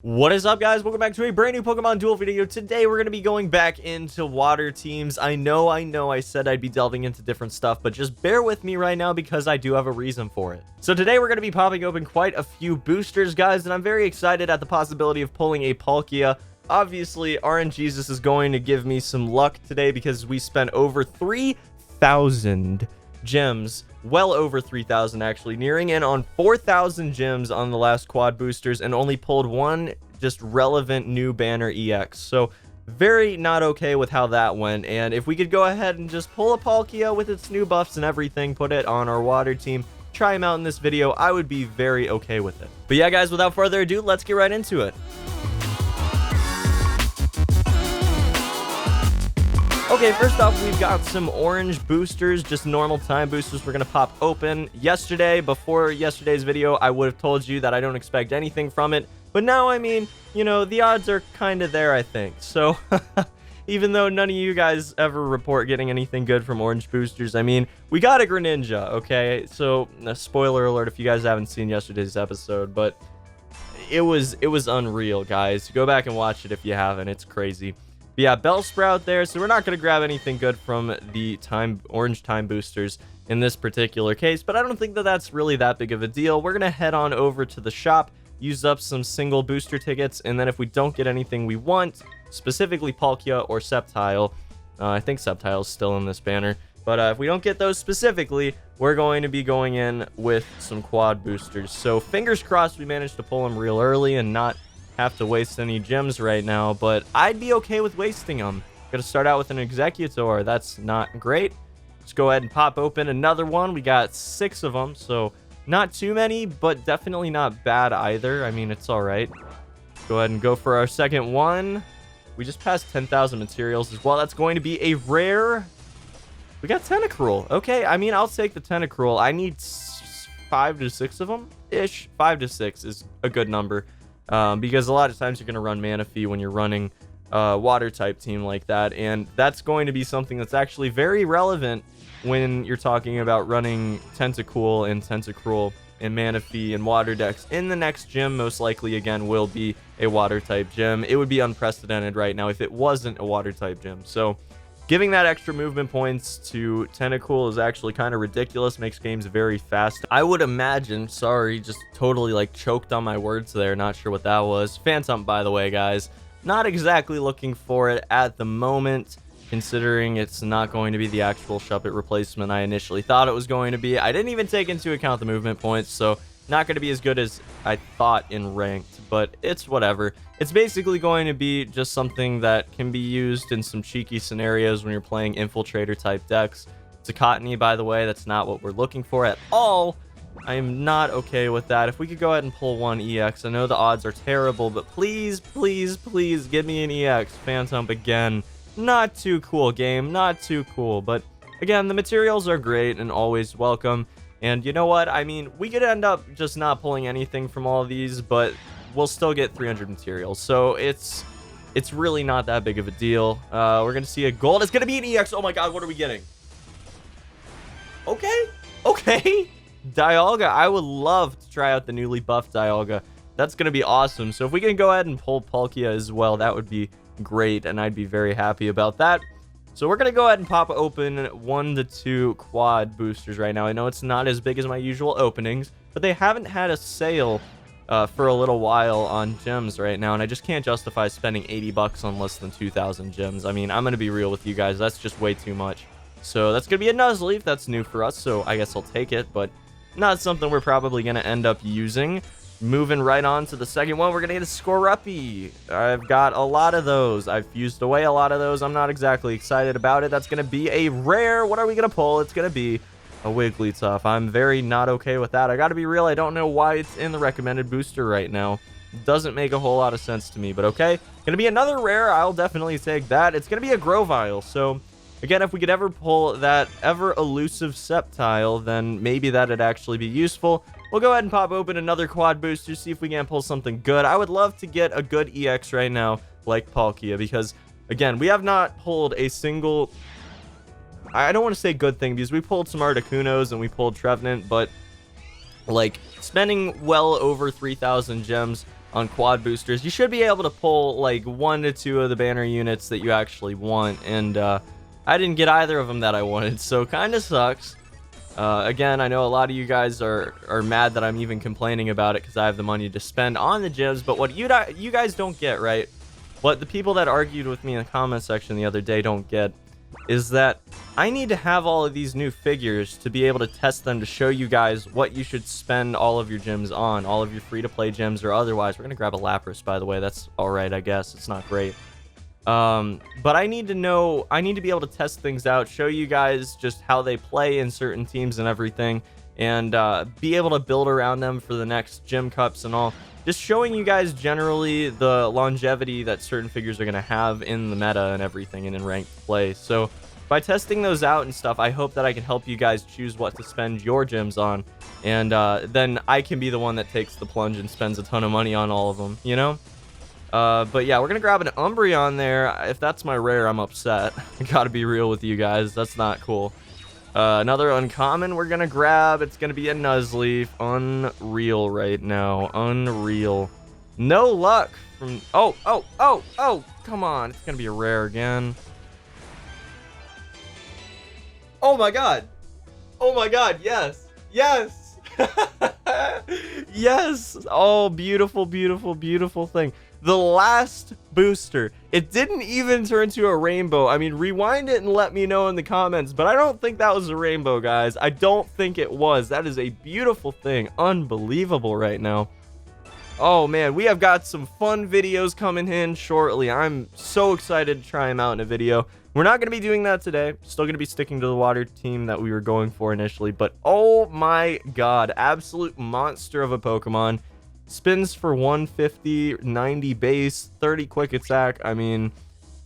What is up, guys? Welcome back to a brand new Pokemon Duel video. Today we're going to be going back into water teams. I know I said I'd be delving into different stuff, but just bear with me right now because I do have a reason for it. So today we're going to be popping open quite a few boosters, guys, and I'm very excited at the possibility of pulling a Palkia. Obviously, RNGesus is going to give me some luck today because we spent over 3,000 gems, well over 3,000 actually, nearing in on 4,000 gems on the last quad boosters, and only pulled one just relevant new banner EX. So very not okay with how that went. And if we could go ahead and just pull a Palkia with its new buffs and everything, put it on our water team, try him out in this video, I would be very okay with it. But yeah, guys, without further ado, let's get right into it. Okay, first off, we've got some orange boosters, just normal time boosters we're going to pop open. Yesterday, before yesterday's video, I would have told you that I don't expect anything from it. But now, I mean, you know, the odds are kind of there, I think. So, even though none of you guys ever report getting anything good from orange boosters, I mean, we got a Greninja, okay? So, spoiler alert if you guys haven't seen yesterday's episode, but it was unreal, guys. Go back and watch it if you haven't. It's crazy. But yeah, Bellsprout there, so we're not going to grab anything good from the orange time boosters in this particular case, but I don't think that that's really that big of a deal. We're going to head on over to the shop, use up some single booster tickets, and then if we don't get anything we want, specifically Palkia or Sceptile, I think Sceptile is still in this banner, but if we don't get those specifically, we're going to be going in with some quad boosters. So fingers crossed we managed to pull them real early and not have to waste any gems right now, but I'd be okay with wasting them. Gonna start out with an Executor. That's not great. Let's go ahead and pop open another one. We got 6 of them, so not too many, but definitely not bad either. I mean, it's all right. Go ahead and go for our second one. We just passed 10,000 materials as well. That's going to be a rare. We got Tentacruel. Okay, I mean, I'll take the Tentacruel. I need 5 to 6 of them ish. 5 to 6 is a good number. Because a lot of times you're going to run Manaphy when you're running a water type team like that, and that's going to be something that's actually very relevant when you're talking about running Tentacool and Tentacruel and Manaphy and water decks. In the next gym, most likely again will be a water type gym. It would be unprecedented right now if it wasn't a water type gym. So giving that extra movement points to Tentacool is actually kind of ridiculous, makes games very fast. I would imagine, sorry, just totally like choked on my words there, not sure what that was. Phantom, by the way, guys. Not exactly looking for it at the moment, considering it's not going to be the actual Shuppet replacement I initially thought it was going to be. I didn't even take into account the movement points, so not going to be as good as I thought in ranked, but it's whatever. It's basically going to be just something that can be used in some cheeky scenarios when you're playing infiltrator type decks. It's a Cottony, by the way. That's not what we're looking for at all. I am not okay with that. If we could go ahead and pull one EX. I know the odds are terrible, but please, please, please give me an EX. Phantom again. Not too cool, game. Not too cool. But again, the materials are great and always welcome. And you know what? I mean, we could end up just not pulling anything from all of these, but we'll still get 300 materials. So it's really not that big of a deal. We're going to see a gold. It's going to be an EX. Oh my god, what are we getting? Okay. Dialga. I would love to try out the newly buffed Dialga. That's going to be awesome. So if we can go ahead and pull Palkia as well, that would be great, and I'd be very happy about that. So we're going to go ahead and pop open 1 to 2 quad boosters right now. I know it's not as big as my usual openings, but they haven't had a sale for a little while on gems right now, and I just can't justify spending 80 bucks on less than 2,000 gems. I mean, I'm going to be real with you guys. That's just way too much. So that's going to be a Nuzleaf. That's new for us, so I guess I'll take it, but not something we're probably going to end up using. Moving right on to the second one, we're going to get a Skorupi. I've got a lot of those. I've fused away a lot of those. I'm not exactly excited about it. That's going to be a rare. What are we going to pull? It's going to be a Wigglytuff. I'm very not okay with that. I got to be real. I don't know why it's in the recommended booster right now. Doesn't make a whole lot of sense to me, but okay. Going to be another rare. I'll definitely take that. It's going to be a Grovyle. So again, if we could ever pull that ever elusive Sceptile, then maybe that'd actually be useful. We'll go ahead and pop open another quad booster, see if we can pull something good. I would love to get a good EX right now, like Palkia, because, again, we have not pulled a single... I don't want to say good thing, because we pulled some Articunos and we pulled Trevenant, but, like, spending well over 3,000 gems on quad boosters, you should be able to pull like 1 to 2 of the banner units that you actually want, and I didn't get either of them that I wanted, so kind of sucks. Again, I know a lot of you guys are mad that I'm even complaining about it because I have the money to spend on the gyms, but what you guys don't get, right? What the people that argued with me in the comment section the other day don't get is that I need to have all of these new figures to be able to test them to show you guys what you should spend all of your gyms on, all of your free-to-play gyms or otherwise. We're going to grab a Lapras, by the way. That's all right, I guess. It's not great. But I need to know, I need to be able to test things out, show you guys just how they play in certain teams and everything, and be able to build around them for the next gym cups and all. Just showing you guys generally the longevity that certain figures are going to have in the meta and everything and in ranked play. So by testing those out and stuff, I hope that I can help you guys choose what to spend your gyms on, and then I can be the one that takes the plunge and spends a ton of money on all of them, you know? But yeah, we're gonna grab an Umbreon there. If that's my rare, I'm upset. I gotta be real with you guys. That's not cool. Another uncommon we're gonna grab. It's gonna be a Nuzleaf. Unreal right now. Unreal. No luck from... Oh! Come on. It's gonna be a rare again. Oh my god! Oh my god, yes! Yes! Yes! Oh, beautiful, beautiful, beautiful thing. The last booster, it didn't even turn to a rainbow. I mean, rewind it and let me know in the comments, but I don't think that was a rainbow, guys. I don't think it was. That is a beautiful thing. Unbelievable right now. Oh man, we have got some fun videos coming in shortly. I'm so excited to try them out in a video. We're not going to be doing that today. Still going to be sticking to the water team that we were going for initially, but oh my god, absolute monster of a Pokemon. Spins for 150, 90 base, 30 quick attack. I mean,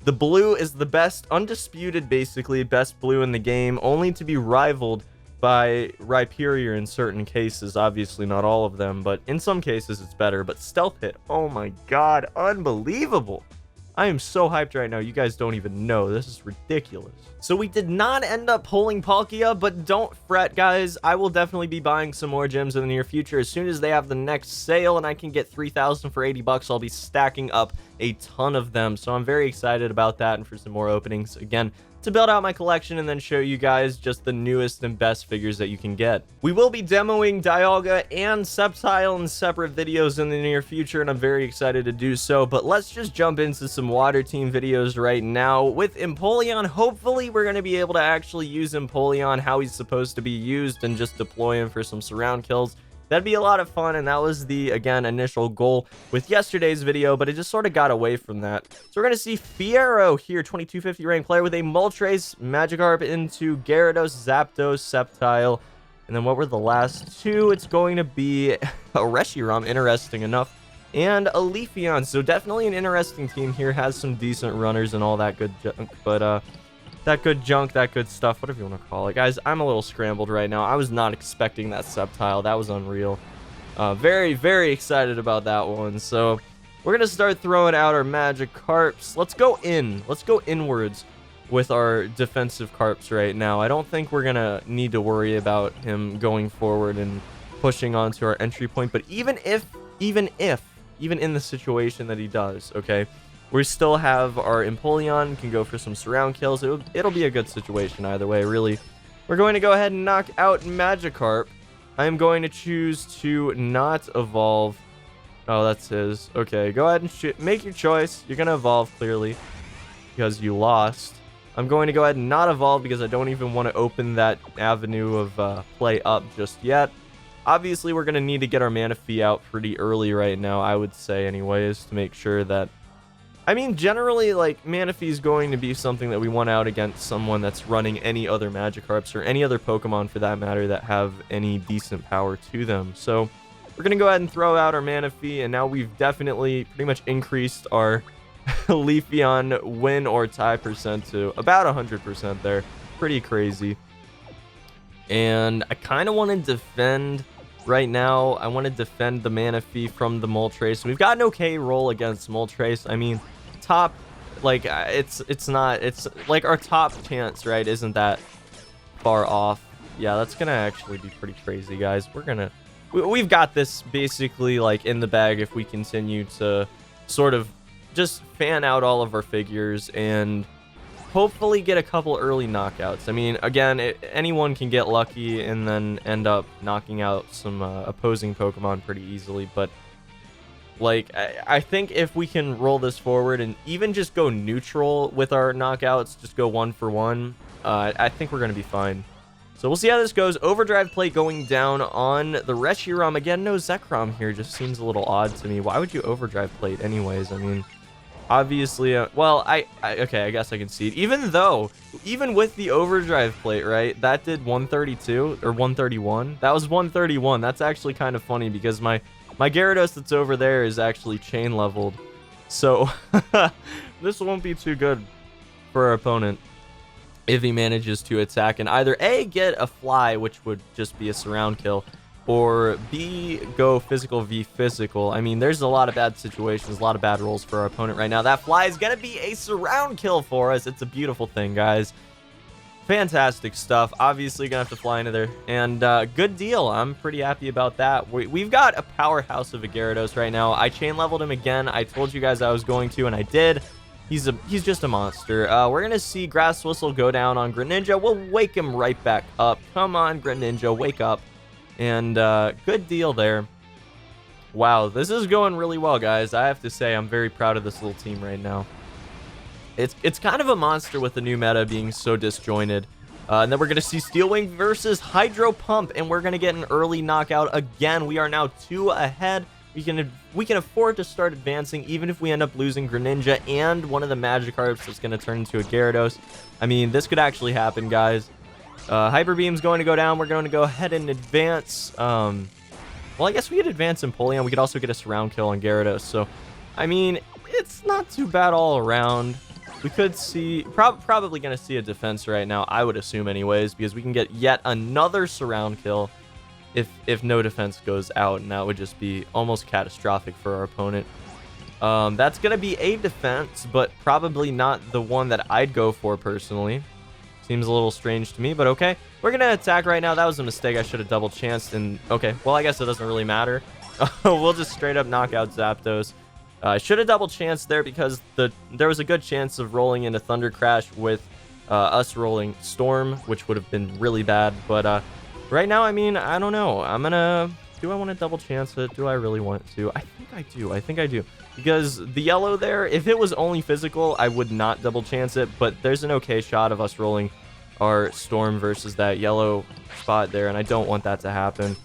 the blue is the best, undisputed, basically, best blue in the game, only to be rivaled by Rhyperior in certain cases. Obviously, not all of them, but in some cases, it's better. But Stealth Hit, oh my god, unbelievable. I am so hyped right now. You guys don't even know. This is ridiculous. So we did not end up pulling Palkia, but don't fret, guys. I will definitely be buying some more gems in the near future. As soon as they have the next sale and I can get 3,000 for 80 bucks, I'll be stacking up a ton of them. So I'm very excited about that and for some more openings. Again, to build out my collection and then show you guys just the newest and best figures that you can get. We will be demoing Dialga and Sceptile in separate videos in the near future, and I'm very excited to do so. But let's just jump into some water team videos right now. With Empoleon, hopefully we're going to be able to actually use Empoleon how he's supposed to be used and just deploy him for some surround kills. That'd be a lot of fun, and that was the, again, initial goal with yesterday's video, but it just sort of got away from that. So we're going to see Fiero here, 2250 ranked player with a Moltres, Magikarp into Gyarados, Zapdos, Sceptile, and then what were the last two? It's going to be a Reshiram, interesting enough, and a Leafeon. So definitely an interesting team here, has some decent runners and all that good junk, but that good junk, that good stuff, whatever you want to call it. Guys, I'm a little scrambled right now. I was not expecting that Sceptile. That was unreal. Very, very excited about that one. So we're going to start throwing out our Magikarps. Let's go in. Let's go inwards with our defensive Carps right now. I don't think we're going to need to worry about him going forward and pushing onto our entry point. But even in the situation that he does, okay, we still have our Empoleon, can go for some surround kills. It'll be a good situation either way, really. We're going to go ahead and knock out Magikarp. I am going to choose to not evolve. Oh, that's his. Okay, go ahead and make your choice. You're going to evolve, clearly, because you lost. I'm going to go ahead and not evolve because I don't even want to open that avenue of play up just yet. Obviously, we're going to need to get our Manaphy out pretty early right now, I would say anyways, to make sure that... I mean, generally, like, Manaphy is going to be something that we want out against someone that's running any other Magikarps or any other Pokemon, for that matter, that have any decent power to them. So, we're going to go ahead and throw out our Manaphy, and now we've definitely pretty much increased our Leafeon win or tie percent to about 100% there. Pretty crazy. And I kind of want to defend... Right now, I want to defend the Manaphy from the Moltres. We've got an okay roll against Moltres. I mean, top, like, it's like our top chance, right, isn't that far off. Yeah, that's gonna actually be pretty crazy, guys. We're gonna we've got this basically like in the bag if we continue to sort of just fan out all of our figures and hopefully get a couple early knockouts. I mean, again, anyone can get lucky and then end up knocking out some opposing Pokemon pretty easily, but like I think if we can roll this forward and even just go neutral with our knockouts, just go 1 for 1, I think we're going to be fine. So we'll see how this goes. Overdrive plate going down on the Reshiram. Again, no Zekrom here. Just seems a little odd to me. Why would you overdrive plate anyways? I mean, obviously, well, okay, I guess I can see it. Even with the overdrive plate, right, that did 132 or 131. That was 131. That's actually kind of funny because my Gyarados that's over there is actually chain leveled. So this won't be too good for our opponent if he manages to attack and either A, get a fly, which would just be a surround kill, or B, go physical v physical. I mean, there's a lot of bad situations, a lot of bad rolls for our opponent right now. That fly is going to be a surround kill for us. It's a beautiful thing, guys. Fantastic stuff. Obviously, going to have to fly into there. And good deal. I'm pretty happy about that. We've got a powerhouse of a Gyarados right now. I chain leveled him again. I told you guys I was going to, and I did. He's just a monster. We're going to see Grass Whistle go down on Greninja. We'll wake him right back up. Come on, Greninja, wake up. And good deal there. Wow, this is going really well, guys. I have to say, I'm very proud of this little team right now. It's kind of a monster with the new meta being so disjointed. And then we're going to see Steel Wing versus Hydro Pump, and we're going to get an early knockout again. We are now 2 ahead. We can afford to start advancing, even if we end up losing Greninja and one of the Magikarps that's going to turn into a Gyarados. I mean, this could actually happen, guys. Hyper Beam's going to go down. We're going to go ahead and advance. Well, I guess we could advance Empoleon. We could also get a surround kill on Gyarados. So, I mean, it's not too bad all around. We could see, probably going to see a defense right now, I would assume anyways, because we can get yet another surround kill if no defense goes out, and that would just be almost catastrophic for our opponent. That's going to be a defense, but probably not the one that I'd go for personally. Seems a little strange to me, but okay. We're going to attack right now. That was a mistake. I should have double chanced, and okay, well, I guess it doesn't really matter. We'll just straight up knock out Zapdos. I should have double chanced there because there was a good chance of rolling into Thunder Crash with us rolling Storm, which would have been really bad, but right now, I mean, I don't know. Do I want to double chance it? Do I really want to? I think I do. Because the yellow there, if it was only physical, I would not double chance it. But there's an okay shot of us rolling our Storm versus that yellow spot there. And I don't want that to happen.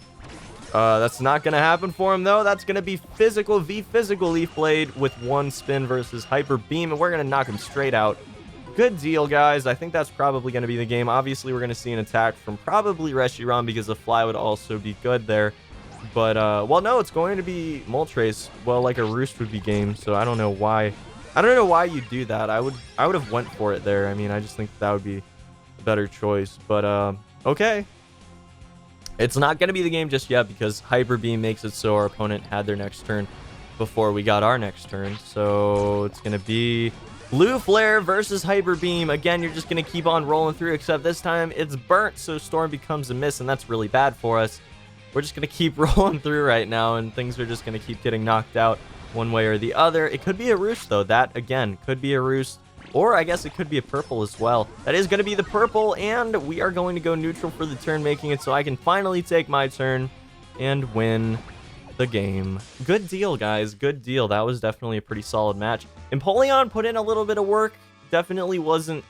That's not going to happen for him, though. That's going to be physical v physical Leaf Blade with 1 spin versus Hyper Beam. And we're going to knock him straight out. Good deal, guys. I think that's probably going to be the game. Obviously, we're going to see an attack from probably Reshiram because the fly would also be good there. But, well, no, it's going to be Moltres. Well, like a Roost would be game, so I don't know why. I don't know why you do that. I would have went for it there. I mean, I just think that would be a better choice. But, okay. It's not going to be the game just yet because Hyper Beam makes it so our opponent had their next turn before we got our next turn. So it's going to be Blue Flare versus Hyper Beam. Again, you're just going to keep on rolling through, except this time it's burnt, so Storm becomes a miss, and that's really bad for us. We're just going to keep rolling through right now, and things are just going to keep getting knocked out one way or the other. It could be a Roost, though. That, again, could be a Roost, or I guess it could be a purple as well. That is going to be the purple, and we are going to go neutral for the turn, making it so I can finally take my turn and win the game. Good deal, guys. Good deal. That was definitely a pretty solid match. Empoleon put in a little bit of work. Definitely wasn't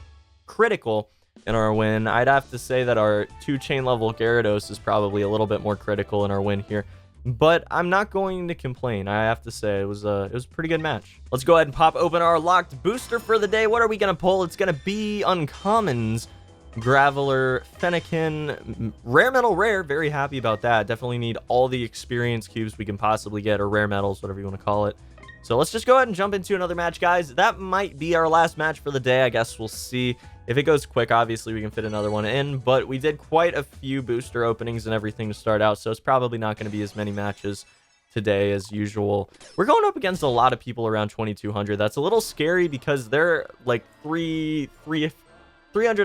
critical in our win. I'd have to say that our 2 chain level Gyarados is probably a little bit more critical in our win here. But I'm not going to complain. I have to say it was a pretty good match. Let's go ahead and pop open our locked booster for the day. What are we going to pull? It's going to be uncommons. Graveler, Fennekin, Rare Metal Rare. Very happy about that. Definitely need all the experience cubes we can possibly get, or rare metals, whatever you want to call it. So let's just go ahead and jump into another match, guys. That might be our last match for the day. I guess we'll see. If it goes quick, obviously we can fit another one in, but we did quite a few booster openings and everything to start out, so it's probably not going to be as many matches today as usual. We're going up against a lot of people around 2200. That's a little scary because they're like 300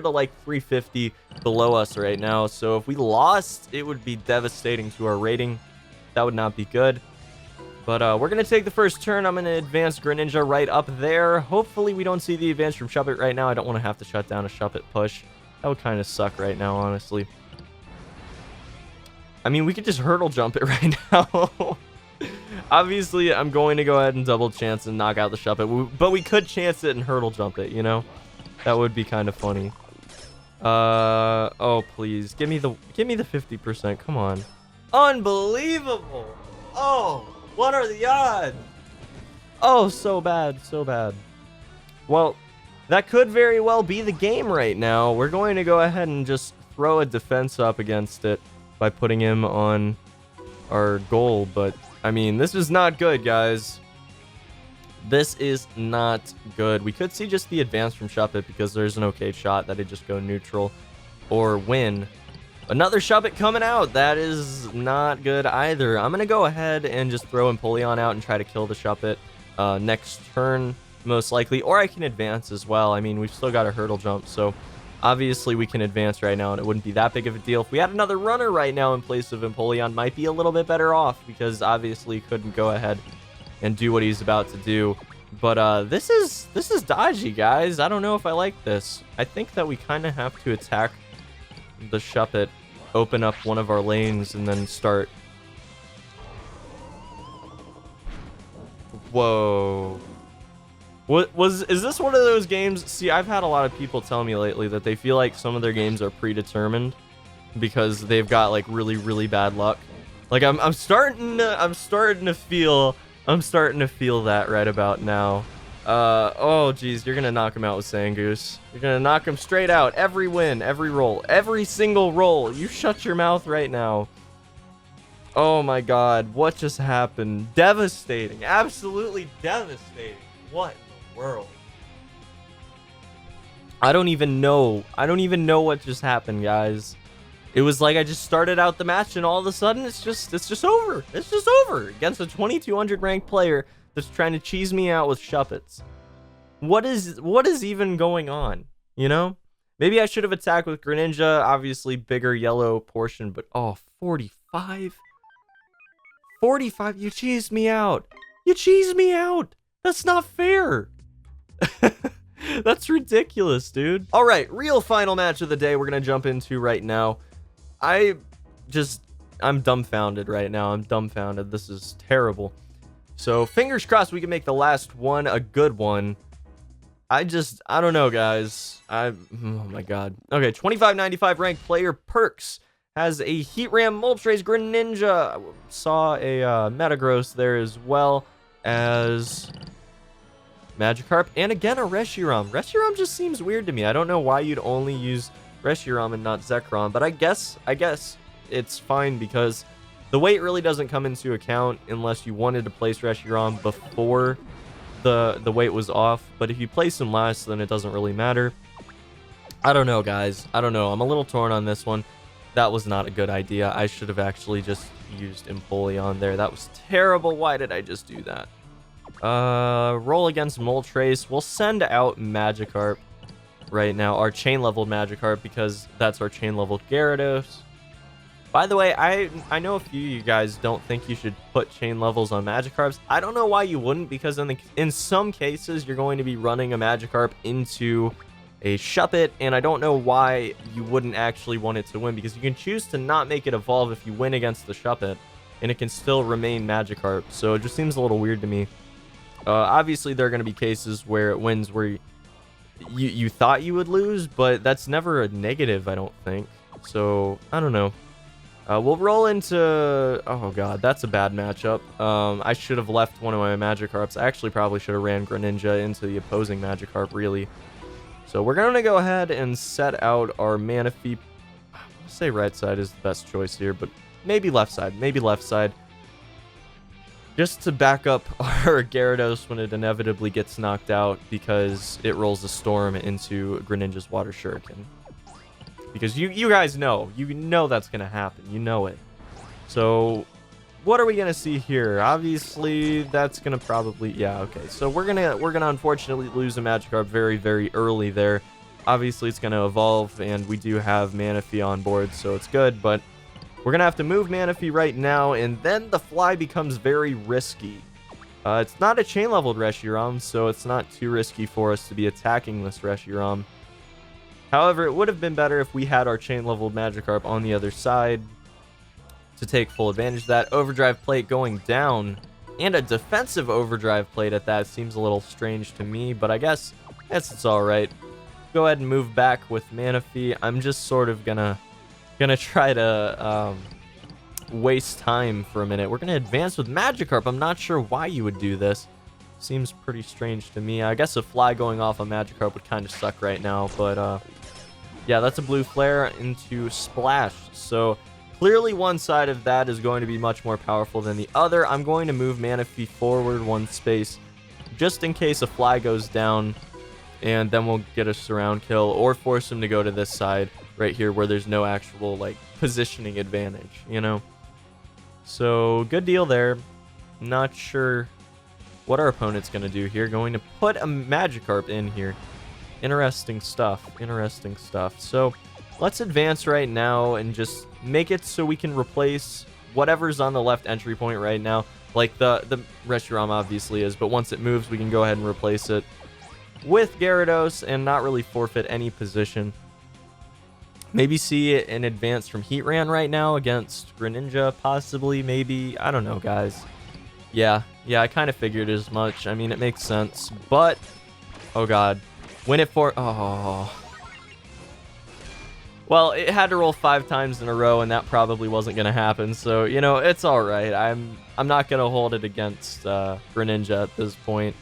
to like 350 below us right now. So if we lost, it would be devastating to our rating. That would not be good. But we're going to take the first turn. I'm going to advance Greninja right up there. Hopefully we don't see the advance from Shuppet right now. I don't want to have to shut down a Shuppet push. That would kind of suck right now, honestly. I mean, we could just hurdle jump it right now. Obviously, I'm going to go ahead and double chance and knock out the Shuppet. But we could chance it and hurdle jump it, you know? That would be kind of funny. Oh, please. Give me the 50%. Come on. Unbelievable. Oh, what are the odds? Oh, so bad. So bad. Well, that could very well be the game right now. We're going to go ahead and just throw a defense up against it by putting him on our goal. But, I mean, this is not good, guys. This is not good. We could see just the advance from Shuppet because there's an okay shot that it just go neutral or win. Another Shuppet coming out. That is not good either. I'm going to go ahead and just throw Empoleon out and try to kill the Shuppet next turn, most likely. Or I can advance as well. I mean, we've still got a hurdle jump, so obviously we can advance right now, and it wouldn't be that big of a deal. If we had another runner right now in place of Empoleon, might be a little bit better off because obviously couldn't go ahead and do what he's about to do. But this is dodgy, guys. I don't know if I like this. I think that we kind of have to attack the Shuppet, open up one of our lanes, and then start. Whoa. Is this one of those games? See, I've had a lot of people tell me lately that they feel like some of their games are predetermined because they've got like really bad luck. Like I'm starting to feel that right about now. Oh geez, you're gonna knock him out with Sangoose. You're gonna knock him straight out. Every win, every roll, every single roll. You shut your mouth right now. Oh my god, what just happened? Devastating, absolutely devastating. What in the world? I don't even know what just happened, guys. It was like I just started out the match and all of a sudden it's just over. It's just over against a 2200 ranked player that's trying to cheese me out with Shuppets. What is even going on? You know? Maybe I should have attacked with Greninja, obviously bigger yellow portion, but oh, 45? 45, you cheesed me out. You cheesed me out. That's not fair. That's ridiculous, dude. All right, real final match of the day we're going to jump into right now. I'm dumbfounded right now. I'm dumbfounded. This is terrible. So fingers crossed we can make the last one a good one. I don't know, guys. Oh my god. Okay, 2595 ranked player Perks has a Heatran, Moltres, Greninja. Saw a Metagross there as well as Magikarp, and again a Reshiram. Reshiram just seems weird to me. I don't know why you'd only use Reshiram and not Zekrom, but I guess it's fine because the weight really doesn't come into account unless you wanted to place Reshiram before the weight was off. But if you place him last, then it doesn't really matter. I don't know, guys. I don't know. I'm a little torn on this one. That was not a good idea. I should have actually just used Empoleon there. That was terrible. Why did I just do that? Roll against Moltres. We'll send out Magikarp right now. Our chain-leveled Magikarp, because that's our chain-leveled Gyarados. By the way, I know a few of you guys don't think you should put chain levels on Magikarps. I don't know why you wouldn't, because in some cases, you're going to be running a Magikarp into a Shuppet, and I don't know why you wouldn't actually want it to win, because you can choose to not make it evolve if you win against the Shuppet, and it can still remain Magikarp, so it just seems a little weird to me. Obviously, there are going to be cases where it wins where you thought you would lose, but that's never a negative, I don't think. So, I don't know. We'll roll into... Oh, God, that's a bad matchup. I should have left one of my Magikarps. I actually probably should have ran Greninja into the opposing Magikarp, really. So we're going to go ahead and set out our Manaphy. I'll say right side is the best choice here, but maybe left side. Maybe left side. Just to back up our Gyarados when it inevitably gets knocked out because it rolls a Storm into Greninja's Water Shuriken. Because you guys know. You know that's going to happen. You know it. So, what are we going to see here? Obviously, that's going to probably... Yeah, okay. So, we're gonna unfortunately lose a Magikarp very, very early there. Obviously, it's going to evolve, and we do have Manaphy on board, so it's good. But We're going to have to move Manaphy right now, and then the fly becomes very risky. It's not a chain-leveled Reshiram, so it's not too risky for us to be attacking this Reshiram. However, it would have been better if we had our chain-leveled Magikarp on the other side to take full advantage of that. Overdrive plate going down, and a defensive overdrive plate at that seems a little strange to me, but I guess it's alright. Go ahead and move back with Manaphy. I'm just sort of gonna try to waste time for a minute. We're gonna advance with Magikarp. I'm not sure why you would do this. Seems pretty strange to me. I guess a fly going off on Magikarp would kind of suck right now, but yeah, that's a blue flare into Splash. So clearly one side of that is going to be much more powerful than the other. I'm going to move Manaphy forward one space just in case a fly goes down, and then we'll get a surround kill or force him to go to this side right here where there's no actual like positioning advantage, you know? So good deal there. Not sure what our opponent's going to do here. Going to put a Magikarp in here. Interesting stuff. Interesting stuff. So let's advance right now and just make it so we can replace whatever's on the left entry point right now. Like the Reshiram obviously is, but once it moves, we can go ahead and replace it with Gyarados and not really forfeit any position. Maybe see an advance from Heatran right now against Greninja, possibly, maybe. I don't know, guys. Yeah, I kind of figured as much. I mean, it makes sense, but... Oh, God. Win it for... Oh. Well, it had to roll 5 times in a row, and that probably wasn't going to happen, so, you know, it's all right. I'm not going to hold it against Greninja at this point,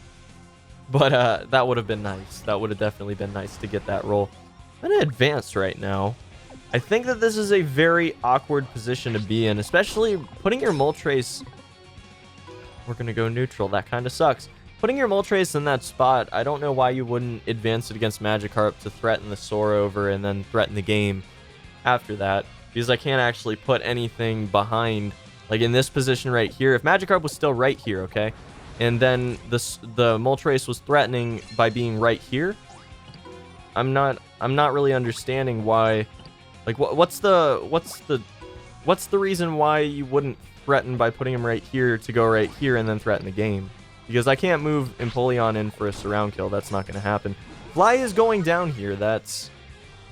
but that would have been nice. That would have definitely been nice to get that roll. I'm going to advance right now. I think that this is a very awkward position to be in, especially putting your Moltres... We're going to go neutral. That kind of sucks. Putting your Moltres in that spot, I don't know why you wouldn't advance it against Magikarp to threaten the Soar over and then threaten the game after that, because I can't actually put anything behind, like in this position right here. If Magikarp was still right here, okay, and then the Moltres was threatening by being right here, I'm not really understanding why. Like, what's the reason why you wouldn't threaten by putting him right here to go right here and then threaten the game? Because I can't move Empoleon in for a surround kill. That's not going to happen. Fly is going down here. That's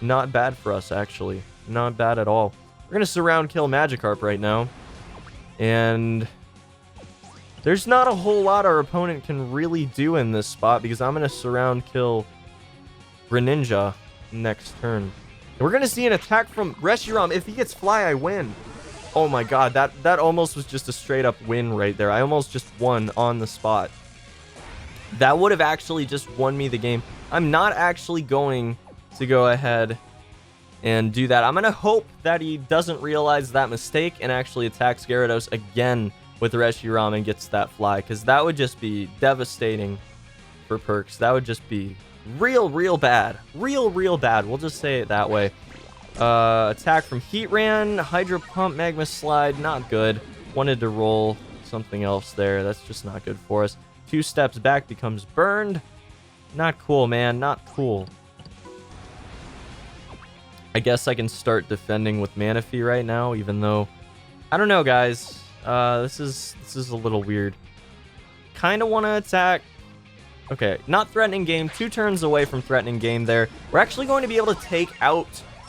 not bad for us, actually. Not bad at all. We're going to surround kill Magikarp right now. And there's not a whole lot our opponent can really do in this spot, because I'm going to surround kill Greninja next turn. And we're going to see an attack from Reshiram. If he gets Fly, I win. Oh my god, that almost was just a straight up win right there. I almost just won on the spot. That would have actually just won me the game. I'm not actually going to go ahead and do that. I'm going to hope that he doesn't realize that mistake and actually attacks Gyarados again with Reshiram and gets that Fly, because that would just be devastating for Perks. That would just be real bad. Real bad. We'll just say it that way. Attack from Heatran, Hydro Pump, Magma Slide, not good. Wanted to roll something else there. That's just not good for us. 2 steps back becomes burned. Not cool, man. Not cool. I guess I can start defending with Manaphy right now, even though... I don't know, guys. This is a little weird. Kind of want to attack... Okay, not threatening game. 2 turns away from threatening game there. We're actually going to be able to take out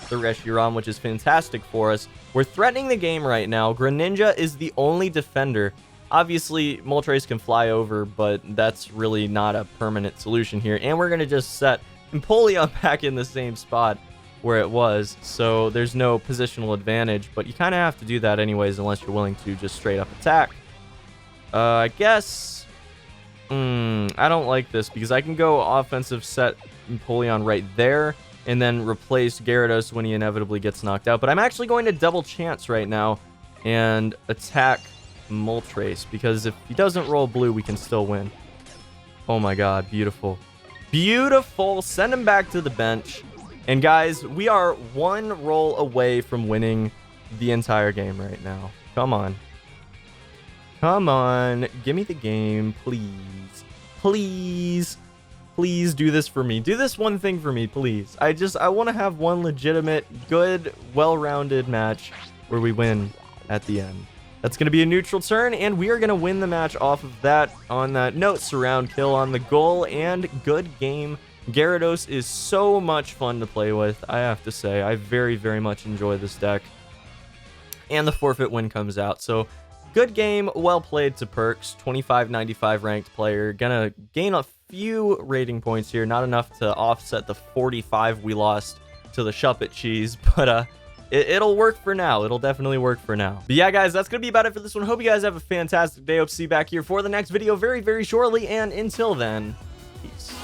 the Reshiram, which is fantastic for us. We're threatening the game right now. Greninja is the only defender. Obviously, Moltres can fly over, but that's really not a permanent solution here. And we're going to just set Empoleon back in the same spot where it was, so there's no positional advantage, but you kind of have to do that anyways unless you're willing to just straight up attack. I guess... I don't like this, because I can go offensive set Empoleon right there, and then replace Gyarados when he inevitably gets knocked out. But I'm actually going to double chance right now and attack Moltres, because if he doesn't roll blue, we can still win. Oh my god, beautiful. Beautiful! Send him back to the bench. And guys, we are 1 roll away from winning the entire game right now. Come on. Come on. Give me the game, please. Please. Please do this for me. Do this one thing for me, please. I want to have one legitimate, good, well-rounded match where we win at the end. That's going to be a neutral turn, and we are going to win the match off of that. On that note, surround kill on the goal, and good game. Gyarados is so much fun to play with, I have to say. I very, very much enjoy this deck. And the forfeit win comes out, so good game, well played to Perks. 2595 ranked player. Gonna gain a few rating points here, not enough to offset the 45 we lost to the Shuppet Cheese, but it'll work for now. It'll definitely work for now. But yeah, guys, that's gonna be about it for this one. Hope you guys have a fantastic day. Hope to see you back here for the next video very, very shortly, and until then, peace.